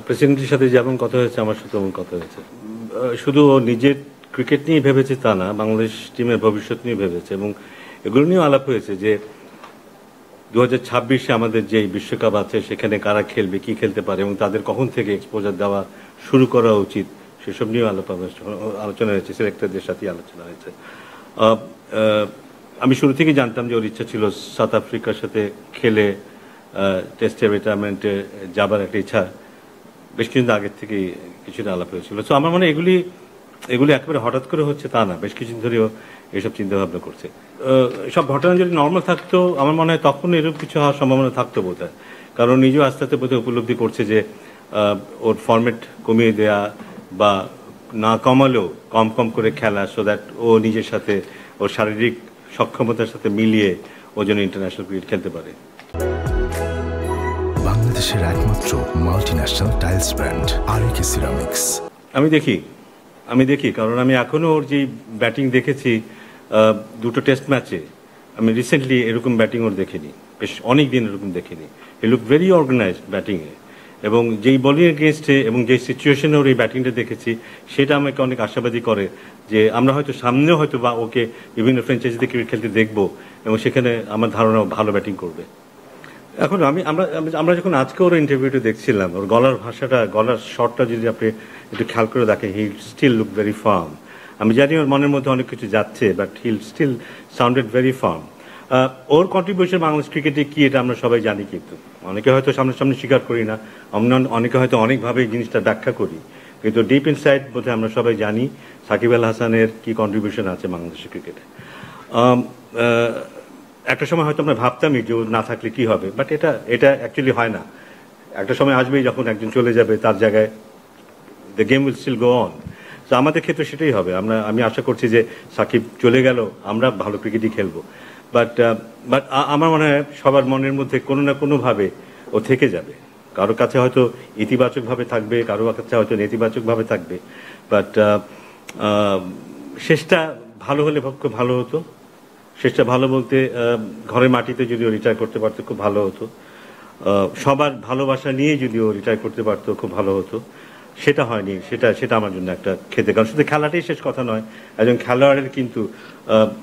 প্রেসিডেন্টের সাথে যেমন কথা হয়েছে আমার সাথে তেমন কথা হয়েছে। শুধু ও নিজের ক্রিকেট নিয়ে ভেবেছে তা না, বাংলাদেশ টিমের ভবিষ্যৎ নিয়ে ভেবেছে এবং এগুলো নিয়েও আলাপ হয়েছে যে 2026-এ আমাদের যে বিশ্বকাপ আছে সেখানে কারা খেলবে, কি খেলতে পারে এবং তাদের কখন থেকে এক্সপোজার দেওয়া শুরু করা উচিত সেসব নিয়েও আলোচনা হয়েছে, সিলেক্টরদের সাথেই আলোচনা হয়েছে। আমি শুরু থেকে জানতাম যে ওর ইচ্ছা ছিল সাউথ আফ্রিকার সাথে খেলে টেস্টে রিটায়ারমেন্টে যাবার একটা ইচ্ছা বেশ কিছুদিন আগের থেকে কিছুটা আলাপ হয়েছিল। তো আমার মনে হয় এগুলি একেবারে হঠাৎ করে হচ্ছে তা না, বেশ কিছুদিন ধরেও এইসব চিন্তা ভাবনা করছে। সব ঘটনা যদি নর্মাল থাকতো আমার মনে হয় তখন এরকম কিছু হওয়ার সম্ভাবনা থাকতো বোধ হয়, কারণ নিজেও আস্তে আস্তে বোধহয় উপলব্ধি করছে যে ওর ফরম্যাট কমিয়ে দেয়া বা না কমালেও কম কম করে খেলা, সো দ্যাট ও নিজের সাথে ওর শারীরিক সক্ষমতার সাথে মিলিয়ে ও যেন ইন্টারন্যাশনাল ক্রিকেট খেলতে পারে। বাংলাদেশের একমাত্র মাল্টিন্যাশনাল টাইলস ব্র্যান্ড আরএকে সিরামিক্স। আমি দেখি কারণ আমি এখনো ওর যে ব্যাটিং দেখেছি দুটো টেস্ট ম্যাচে, আমি রিসেন্টলি এরকম ব্যাটিং ওর দেখিনি, বেশ অনেক দিন এরকম দেখিনি। হি লুক ভেরি অর্গানাইজড ব্যাটিংয়ে, এবং যেই বোলিং এগেনস্টে এবং যেই সিচুয়েশনে ওর এই ব্যাটিংটা দেখেছি সেটা আমাকে অনেক আশাবাদী করে যে আমরা হয়তো সামনেও হয়তো বা ওকে বিভিন্ন ফ্র্যাঞ্চাইজিতে ক্রিকেট খেলতে দেখবো এবং সেখানে আমার ধারণা ভালো ব্যাটিং করবে। এখন আমরা যখন আজকে ওর ইন্টারভিউটা দেখছিলাম, ওর গলার ভাষাটা, গলার শটটা যদি আপনি একটু খেয়াল করে দেখেন, he still look very firm. আমি জানি ওর মনের মধ্যে অনেক কিছু যাচ্ছে, but he still sounded very firm. ওর কন্ট্রিবিউশন বাংলাদেশ ক্রিকেটে কি এটা আমরা সবাই জানি, কিন্তু অনেকে হয়তো সামনাসামনি স্বীকার করি না, অনেকে হয়তো অনেকভাবে এই জিনিসটা ব্যাখ্যা করি, কিন্তু ডিপ ইনসাইড বোধহয় আমরা সবাই জানি সাকিব আল হাসানের কি কন্ট্রিবিউশন আছে বাংলাদেশের ক্রিকেটে। একটা সময় হয়তো আমরা ভাবতামই যে না থাকলে কি হবে, বাট এটা অ্যাকচুয়ালি হয় না। একটা সময় আসবেই যখন একজন চলে যাবে, তার জায়গায় the game will still go on. তো আমাদের ক্ষেত্রে সেটাই হবে। আমি আশা করছি যে সাকিব চলে গেল, আমরা ভালো ক্রিকেটই খেলবো, বাট আমার মনে হয় সবার মনের মধ্যে কোনো না কোনোভাবে ও থেকে যাবে। কারো কাছে হয়তো ইতিবাচকভাবে থাকবে, কারো কাছে হয়তো নেতিবাচকভাবে থাকবে, বাট শেষটা ভালো হলে খুব ভালো হতো। শেষটা ভালো বলতে ঘরের মাটিতে যদি ও রিটায়ার করতে পারতো খুব ভালো হতো, সবার ভালোবাসা নিয়ে যদি ও রিটায়ার করতে পারতো খুব ভালো হতো। সেটা হয়নি, সেটা আমার জন্য একটা খেতে, কারণ শুধু খেলাটাই শেষ কথা নয়, একজন খেলোয়াড়ের কিন্তু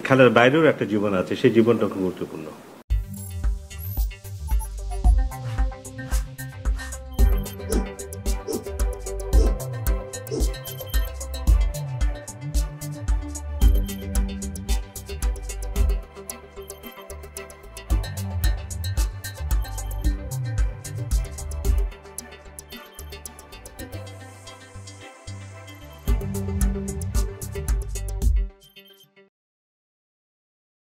খেলার বাইরেও একটা জীবন আছে, সেই জীবনটা খুব গুরুত্বপূর্ণ।